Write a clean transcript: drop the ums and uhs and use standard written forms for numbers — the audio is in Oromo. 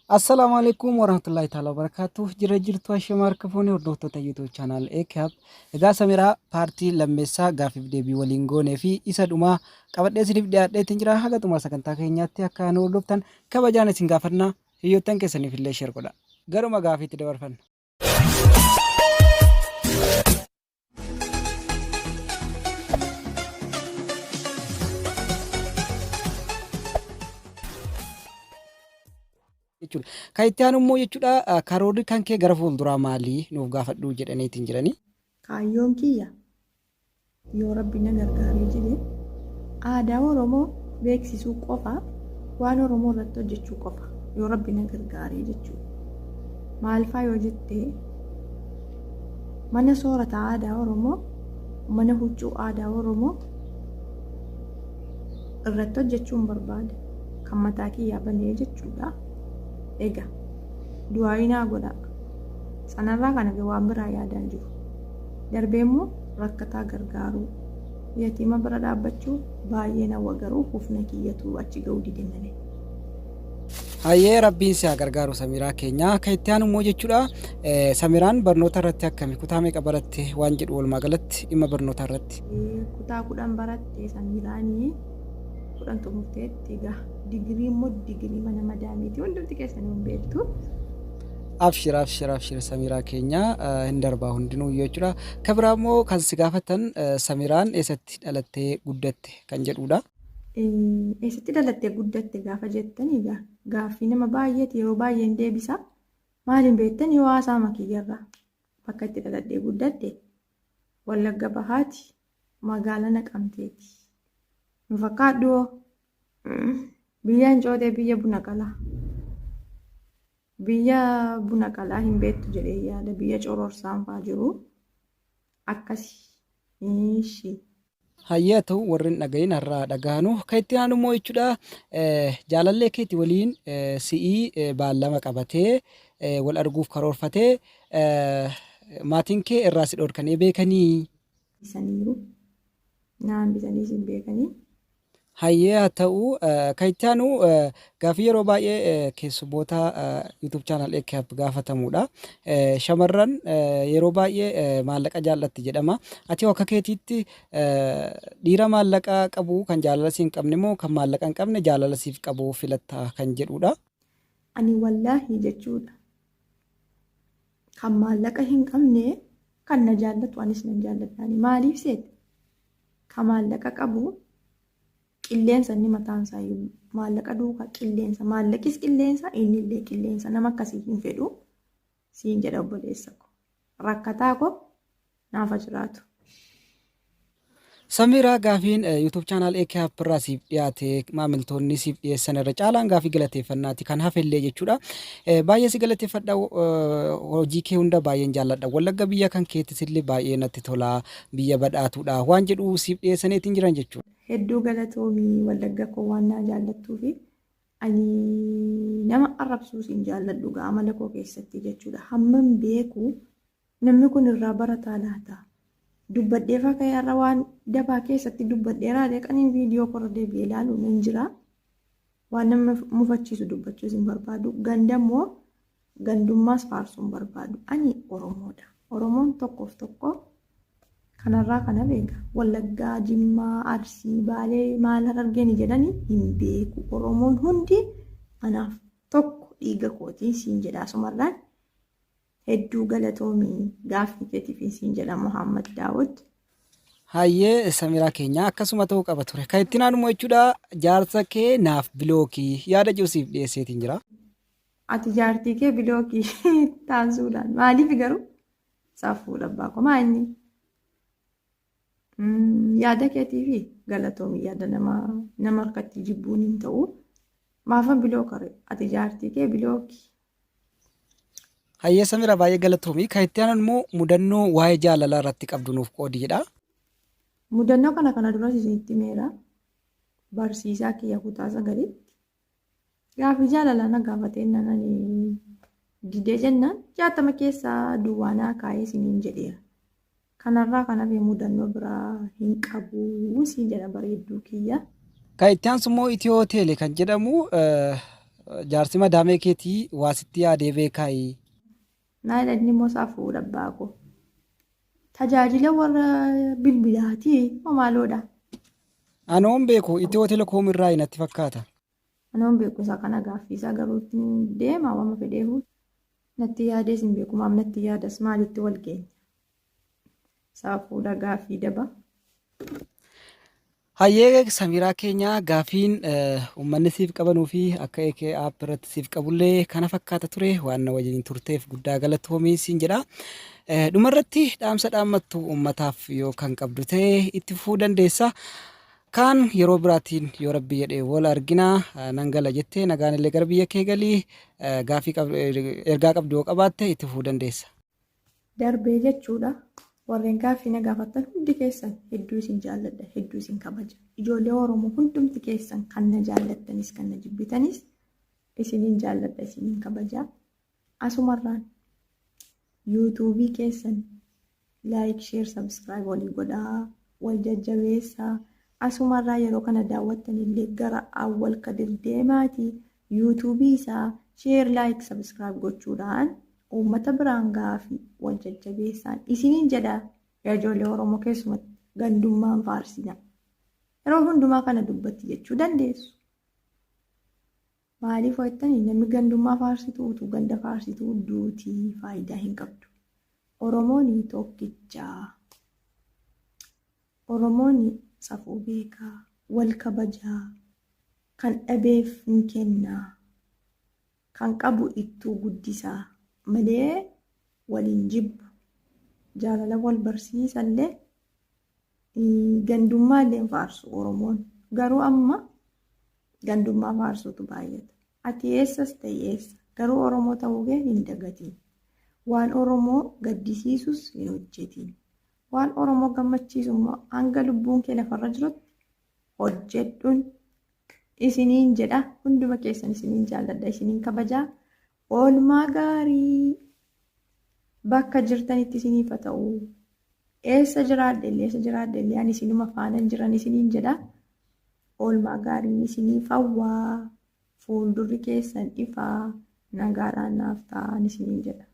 Assalamualaikum warahmatullahi taala wabarakatuh. Jira jirtu ashama harkafoonni hordoftoota YouTube channel Eekab. Egaa Samiraa paartii lammeessaa gaafiif deebii waliin goonee fi isa dhumaa qabadhee isiniif dhiyaadheetiin jira. Haga xumura sagantaa keenyaatti akka nu hordoftan kabajaan isin gaafannaa. Hiyyoottan keessaniif illee share godha. Garuma gaafiitti dabarfanna. Kan immoo jechuudha karoorri kan kee gara fuulduraa maalii nuuf gaafadhu jedhaniitiin jiranii. Kaayyoon kiyya yoo rabbi na gargaaree jedhe aadaa Oromoo beeksisuu qofa waan Oromoo irratti hojjechuu qofa yoo rabbi na gargaaree jechuudha. Maalfaa yoo jettee mana soorata aadaa Oromoo mana huccuu aadaa Oromoo irratti hojjechuun barbaada kan mataa kiyyaa banee jechuudha. Egaa du'aayinaa godha sanarraa kana waan biraa yaadaan jiru darbee immoo rakkataa gargaaruu yatiima bira dhaabbachuu baay'ee nawwa garuu hufna kiyyatu achi ga'uu dide malee. Hayyee rabbiin si haa gargaaru Samiraa keenya. Kan itti aanu immoo jechuudha Samiraan barnoota irratti akkami kutaa meeqa baratte waan jedhu walumaa galatti dhimma barnoota irratti. Kutaa 10 baratte Samiraanii 10 xumurteetti egaa digirii immoo digirii mana madaamiiti hundumti keessanii hin beektu. Abshir Samiraa keenya hin darbaa hundinuu jechuudha. Kan biraa immoo kan si gaafatan Samiraan eessatti dhalattee guddatte kan jedhudha. Eessatti dhalattee guddatte gaafa jettan egaa gaaffii nama baay'eeti yeroo baay'een deebisa. Maaliin beektan yoo haasaa makiyyarraa bakka itti dhalattee guddatte Wallagga Bahaati magaalaa Naqamteeti. Nu fakkaadhu biyyaan cootee biyya buna qalaa. Biyya buna qalaa hin beektu jedhee yaada biyya coroorsaan fa'aa jiru akkasii. Hayyee ta'u warri hin dhagahin har'aa dhagaanu kan itti aanu immoo jechuudha jaalallee keetii waliin si'ii baallama qabatee wal arguuf karoorfatee maatiin kee irraa si dhorkanii beekanii. Bisaniiru naan bisanii hin beekanii. Hayyee haa ta'u kan itti aanu gaaffii yeroo baay'ee keessummoota YouTube channel Eekab gaafatamudha. Shamarran yeroo baay'ee maallaqa jaallatti jedhama. Ati akka keetiitti dhiira maallaqa qabu kan jaalala siif hin qabne moo kan maallaqa hin qabne jaalala siif qabu filatta kan jedhudha. Ani wallaahi jechuudha. Kan maallaqa hin qabne kan na jaallatu anis nan jaalladhaani. Maaliif seete? Kan maallaqa qabu qilleensa inni mataan isaa maallaqa duukaa qilleensa maallaqis qilleensa inni illee qilleensa nama akkasii hin fedhu siin jedha obboleessa ko rakkataa ko naafa jiraatu. Samiraa gaafiin YouTube channel Eekab irraa siif dhiyaate maamiltoonni siif dhiyeessan irra caalaan gaafii galateeffannaati kan hafellee jechuudha. Baay'ee si galateeffadha hojii kee hunda baay'een jaalladha. Wallagga biyya kan keettis illee baay'ee natti tola biyya badhaatuudha waan jedhu siif dhiyeessaniitiin jiran jechuudha. Hedduu galatoomii Wallagga koo waan naa jaallattuu fi ani nama arrabsuus hin jaalladhu amala koo keessatti jechuudha. Hamman beeku namni kun irraa barataa laata. Dubbadhee fakkaayarra waan dabaa keessatti dubbadheeraa deeqanii viidiyoo korra deebi'ee ilaaluun hin jira. Waan nama mufachiisu dubbachuus hin barbaadu. Gandammoo gandummaas faarsuun barbaadu. Ani Oromoodha. Oromoon tokkoof tokko kanarraa kana beeka. Wallaggaa, Jimmaa, Arsii, Baalee maal arganii jedhanii hin beeku. Oromoon hundi anaaf tokko dhiiga kootii siin jedha sumarraan. Hedduu galatoomii gaaffii keetiif siin jedha Muhammad Daawud. Hayyee Samiraa keenya akkasuma ta'uu qaba ture. Kan itti naannoo jechuudha jaarsa kee naaf bilookii yaada Joosiif dhiyeesseetiin jira. Ati jaartii kee bilookii taasisuudhaan maaliif garuu saafuu dhabbaa komaa inni yaada keetiifi galatoomii yaada nama harkatti jibbuun hin ta'u maafan bilookare ati jaartii kee bilookii. Hayyee Samiraa baay'ee galatoomii kan itti aanu immoo mudannoo waa'ee jaalalaa irratti qabdu nuuf qoodi jedha. Mudannoo kana dura isinitti meera barsiisaa kiyya kutaa 9 gaaffii jaalalaa na gaafatee nanani didee jennaan 60 keessaa duwwaanaa kaayee isiniin jedheera. Kanarraa kanaaf mudannoo biraa hin qabu siin jedha bareedduu kiyya. Kan itti aansu immoo Itiyoo Teelee kan jedhamu jaarsi madaamee keetii waa sitti yaadee beekaayi. Naa jedhanii immoo isaa fuudha abbaa koo. Tajaajila warra bilbilaatii maaloodha. Anoon beeku Itiyoo Telekoom irraa natti fakkaata. Anoon beeku isaa kana gaaffii isaa garuu deema waan fedheefu natti yaadees hin beeku maam natti yaadas maalitti wal geenya. Isaa fuudha gaaffii daba. Hayyee Samiraa keenya gaafiin uummanni siif qabanuu fi akka ekee app irratti siif qabullee kana fakkaata ture waan na wajjin turteef guddaa galatoomii siin jedha. Dhumarratti dhaamsa dhaammattu uummataaf yoo kan qabdu ta'e itti fufuu dandeessa. Kaan yeroo biraatiin yoo rabbi jedhee wal argina nan gala jettee nagaan illee gara biyya kee galii gaafii ergaa qabdu yoo qabaatte itti fufuu dandeessa. Darbee jechuudha. Warreen gaaffii na gaafattan hundi keessan hedduu isin jaalladha, hedduu isin kabaja. Ijoollee Oromoo hundumti keessan kan na jaallattanis kan na jibbitanis isiniin jaalladha, isiniin kabaja. Asumarraan yuutuubii keessan laayik, sheer, sabskiraayib walii godhaa, wal jajjabeessaa. Asumarraa yeroo kana daawwattan illee gara Awwal Kadir deemaatii yuutuubii isaa sheer, laayik, sabskiraayib gochuudhaan uummata biraan gaafii wal jajjabeessaan isiniin jedha. Ijoollee Oromoo keessumatti gandummaan faarsina. Yeroo hundumaa kana dubbatti jechuu dandeessu. Maaliif ho'ittanii namni gandummaa faarsituu utuu ganda faarsituu duutii faayidaa hin qabdu. Oromoon tokkichaa. Oromoon safuu beekaa, wal kabajaa, kan dhabeef hin kennaa, kan qabu ittuu guddisaa. Malee waliin jibbu jaalala wal barsiisallee gandummaallee faarsu Oromoon garuu amma gandummaa faarsutu baay'ata. Ati eessas ta'e eessa garuu Oromoo ta'uu kee hin dagatiin. Waan Oromoo gaddisiisus hin hojjetiin. Waan Oromoo gammachiisu immoo hanga lubbuun kee lafarra jirutti hojjedhuun isiniin jedha. Hunduma keessan isiniin jaalladha, isiniin kabajaa. Oolmaa gaarii bakka jirtanitti isiniif haa ta'u. Eessa jiraadde illee ani isinuma faana jiran isiniin jedha. Oolmaa gaarii isiniif hawwaa. Fuuldurri keessan ifaa nagaadhaan naaf ta'an isiniin jedha.